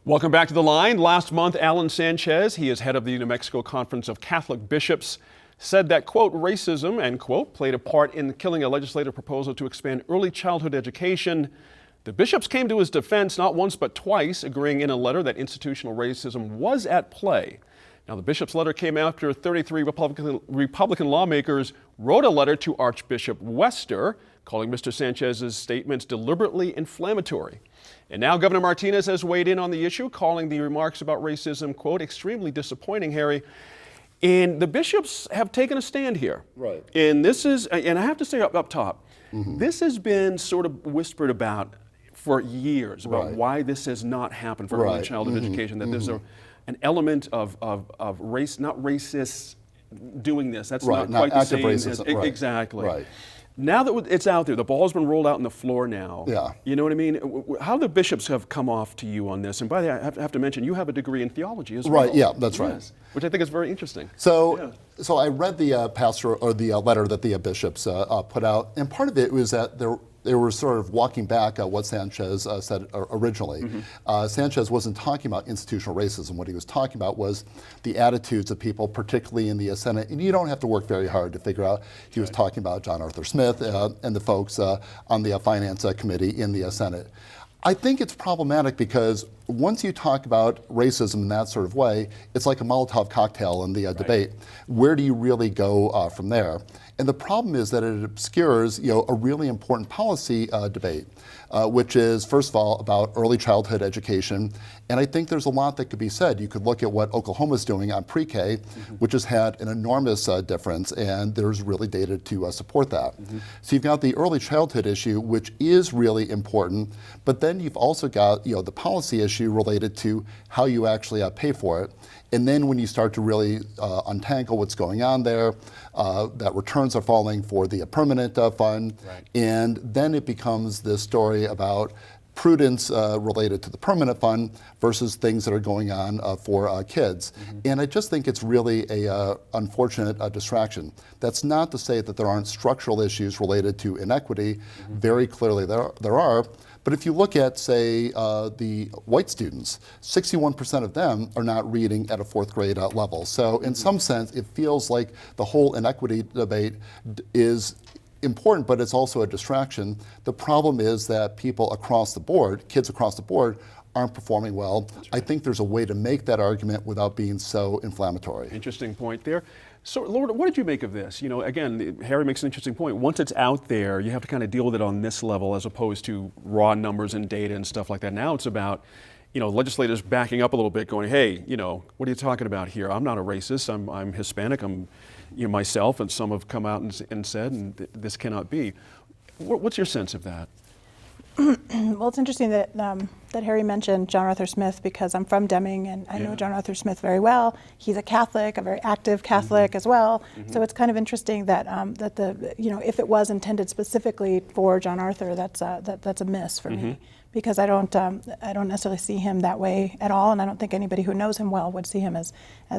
Welcome back to The Line. Last month, Alan Sanchez, he is head of the New Mexico Conference of Catholic Bishops, said that, quote, racism, end quote, played a part in killing a legislative proposal to expand early childhood education. The bishops came to his defense not once but twice, agreeing in a letter that institutional racism was at play. Now, the bishop's letter came after 33 Republican lawmakers wrote a letter to Archbishop Wester, calling Mr. Sanchez's statements deliberately inflammatory. And now Governor Martinez has weighed in on the issue, calling the remarks about racism, quote, extremely disappointing, Harry. And the bishops have taken a stand here. Right. And this is, and I have to say up top, this has been sort of whispered about for years, about why this has not happened for early childhood education, that there's an element of race, not racists doing this. That's not quite the same. Racism. Exactly. Right. Now that it's out there, the ball's been rolled out on the floor now. Yeah. You know what I mean? How the bishops have come off to you on this. And by the way, I have to mention, you have a degree in theology as well. Right, yeah, that's right. Which I think is very interesting. So I read the pastor, or the letter that the bishops put out, and part of it was that they were sort of walking back what Sanchez said originally. Sanchez wasn't talking about institutional racism. What he was talking about was the attitudes of people, particularly in the Senate. And you don't have to work very hard to figure out. He was talking about John Arthur Smith and the folks on the Finance Committee in the Senate. I think it's problematic because once you talk about racism in that sort of way, it's like a Molotov cocktail in the debate. Where do you really go from there? And the problem is that it obscures, a really important policy debate, which is, first of all, about early childhood education. And I think there's a lot that could be said. You could look at what Oklahoma's doing on pre-K, which has had an enormous difference, and there's really data to support that. So you've got the early childhood issue, which is really important, but then you've also got, the policy issue related to how you actually pay for it. And then when you start to really untangle what's going on there, that returns are falling for the permanent fund, and then it becomes this story about prudence related to the permanent fund versus things that are going on for kids. And I just think it's really a unfortunate distraction. That's not to say that there aren't structural issues related to inequity. Very clearly there are. But if you look at, say, the white students, 61% of them are not reading at a fourth grade level. So in some sense, it feels like the whole inequity debate is important, but it's also a distraction. The problem is that people across the board, kids across the board, aren't performing well. I think there's a way to make that argument without being so inflammatory. Interesting point there. So, Lord, what did you make of this? Again, Harry makes an interesting point. Once it's out there, you have to kind of deal with it on this level as opposed to raw numbers and data and stuff like that. Now it's about, legislators backing up a little bit going, hey, what are you talking about here? I'm not a racist. I'm Hispanic. I'm myself, and some have come out and said, and this cannot be. What's your sense of that? Well, it's interesting that Harry mentioned John Arthur Smith, because I'm from Deming and I know John Arthur Smith very well. He's a Catholic, a very active Catholic as well. So it's kind of interesting that if it was intended specifically for John Arthur, that's a miss for me, because I don't necessarily see him that way at all, and I don't think anybody who knows him well would see him as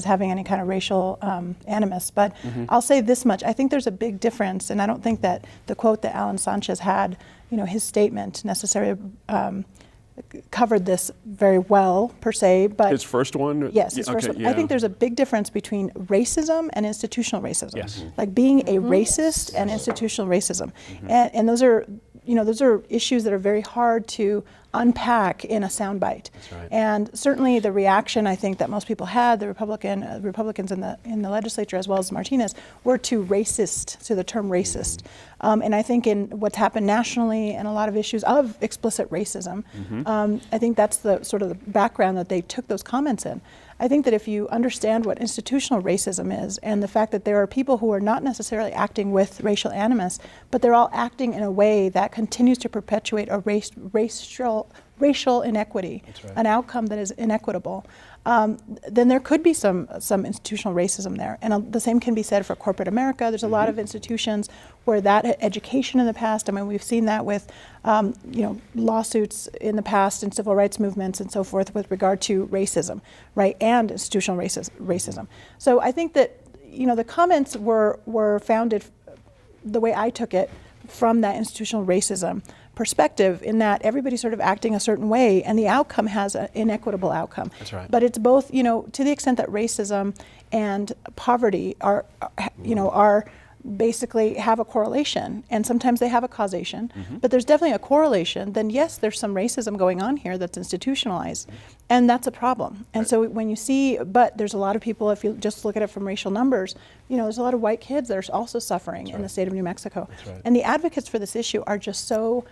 having any kind of racial animus. But I'll say this much: I think there's a big difference, and I don't think that the quote that Alan Sanchez had, his statement necessarily covered this very well per se. But his first one? Yes, his first one. I think there's a big difference between racism and institutional racism. Yes. Like being a racist and institutional racism. And those are issues that are very hard to unpack in a soundbite. That's right. And certainly the reaction I think that most people had, the Republicans in the legislature as well as Martinez, were to the term racist. And I think in what's happened nationally and a lot of issues of explicit racism, I think that's the sort of the background that they took those comments in. I think that if you understand what institutional racism is, and the fact that there are people who are not necessarily acting with racial animus, but they're all acting in a way that continues to perpetuate a racial inequity, an outcome that is inequitable, then there could be some institutional racism there. And the same can be said for corporate America. There's a lot of institutions where that education in the past, we've seen that with lawsuits in the past and civil rights movements and so forth with regard to racism, right, and institutional racism. So I think that the comments were founded, the way I took it, from that institutional racism. perspective in that everybody's sort of acting a certain way, and the outcome has an inequitable outcome. That's right. But it's both, to the extent that racism and poverty are basically have a correlation, and sometimes they have a causation, but there's definitely a correlation, then yes, there's some racism going on here that's institutionalized, and that's a problem. And so when you see, but there's a lot of people, if you just look at it from racial numbers, there's a lot of white kids that are also suffering in the state of New Mexico. right. And the advocates for this issue are just so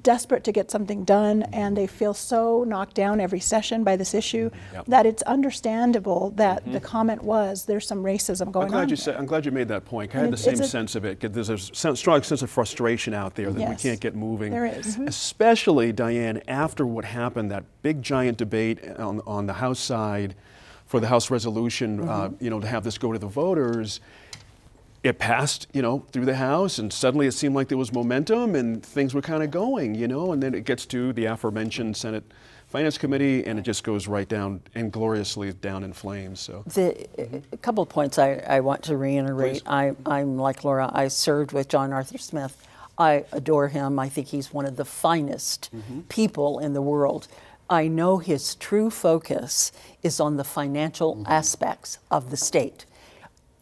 desperate to get something done, and they feel so knocked down every session by this issue that it's understandable that the comment was there's some racism going on. I'm glad you made that point. I had the it's same a- sense of it. There's a strong sense of frustration out there that we Yes. can't get moving. There is. Especially, Diane, after what happened, that big giant debate on the House side for the House resolution, to have this go to the voters. It passed, through the House, and suddenly it seemed like there was momentum and things were kind of going, and then it gets to the aforementioned Senate Finance Committee, and it just goes right down, ingloriously down in flames. So, A couple of points I want to reiterate. Please. I'm like Laura. I served with John Arthur Smith. I adore him. I think he's one of the finest people in the world. I know his true focus is on the financial aspects of the state.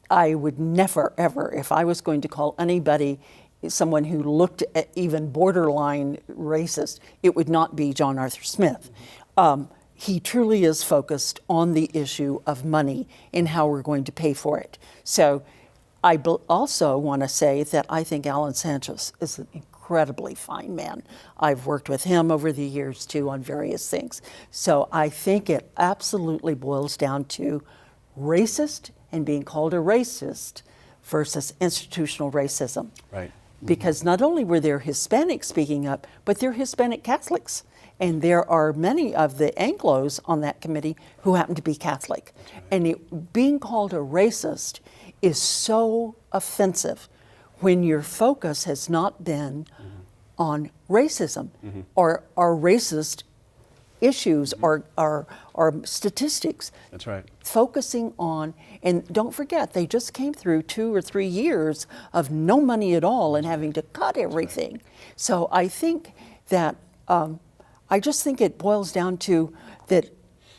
I would never, ever, if I was going to call anybody someone who looked at even borderline racist, it would not be John Arthur Smith. He truly is focused on the issue of money and how we're going to pay for it. So I also want to say that I think Alan Sanchez is an incredibly fine man. I've worked with him over the years too on various things. So I think it absolutely boils down to racist and being called a racist versus institutional racism. right. Because not only were there Hispanics speaking up, but they're Hispanic Catholics. And there are many of the Anglos on that committee who happen to be Catholic. And being called a racist is so offensive when your focus has not been on racism or racist issues or statistics. That's right. Focusing on, and don't forget, they just came through 2 or 3 years of no money at all and having to cut everything. So I think that, I just think it boils down to that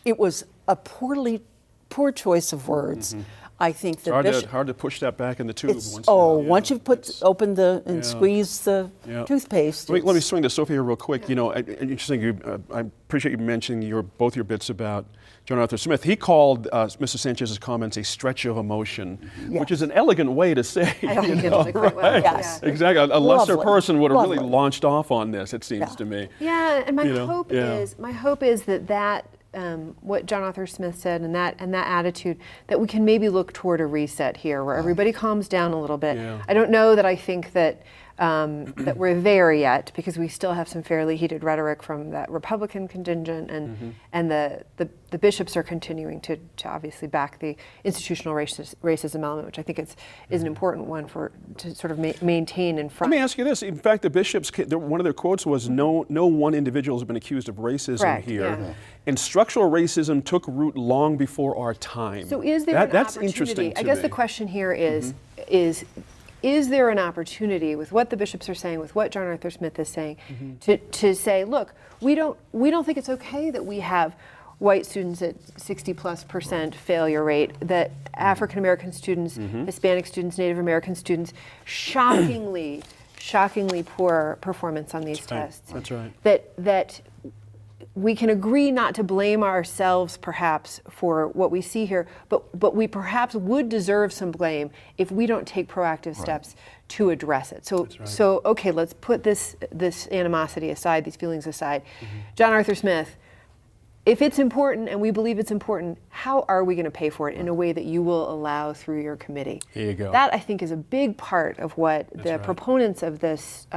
it was a poor choice of words. I think the bishop. Hard to push that back in the tube. Once you've opened squeeze the toothpaste. Let me swing this over here real quick. Interesting. I appreciate you mentioning both your bits about John Arthur Smith. He called Mr. Sanchez's comments a stretch of emotion, which is an elegant way to say. I don't think it's quite well. Yes. Yeah. Exactly. A lesser Lovely. person would have really Lovely. launched off on this. It seems to me. Yeah, and my Yeah. hope is that what John Arthur Smith said and that attitude, that we can maybe look toward a reset here where everybody calms down a little bit. Yeah. I don't know that I think that that we're there yet, because we still have some fairly heated rhetoric from that Republican contingent, and the bishops are continuing to obviously back the institutional racism element, which I think is an important one to sort of maintain in front. Let me ask you this. In fact, the bishops, one of their quotes was, no one individual has been accused of racism Correct, here. yeah. And structural racism took root long before our time. So is there an That's opportunity? interesting to I guess me. the question here is there an opportunity with what the bishops are saying, with what John Arthur Smith is saying, to say, look, we don't think it's okay that we have white students at 60+% failure rate, that African American students, Hispanic students, Native American students, shockingly poor performance on these tests. That's right. That we can agree not to blame ourselves perhaps for what we see here, but we perhaps would deserve some blame if we don't take proactive steps to address it. So okay, let's put this animosity aside, these feelings aside. John Arthur Smith, if it's important and we believe it's important, how are we going to pay for it in a way that you will allow through your committee? Here you go. That, I think, is a big part of what the proponents of this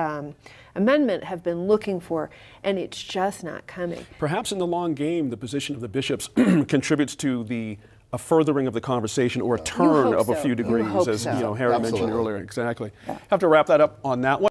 amendment have been looking for, and it's just not coming. Perhaps in the long game, the position of the bishops contributes to a furthering of the conversation, or a turn hope of a so. few You degrees, hope as so. Harry mentioned Absolutely. earlier. Exactly. Have to wrap that up on that one.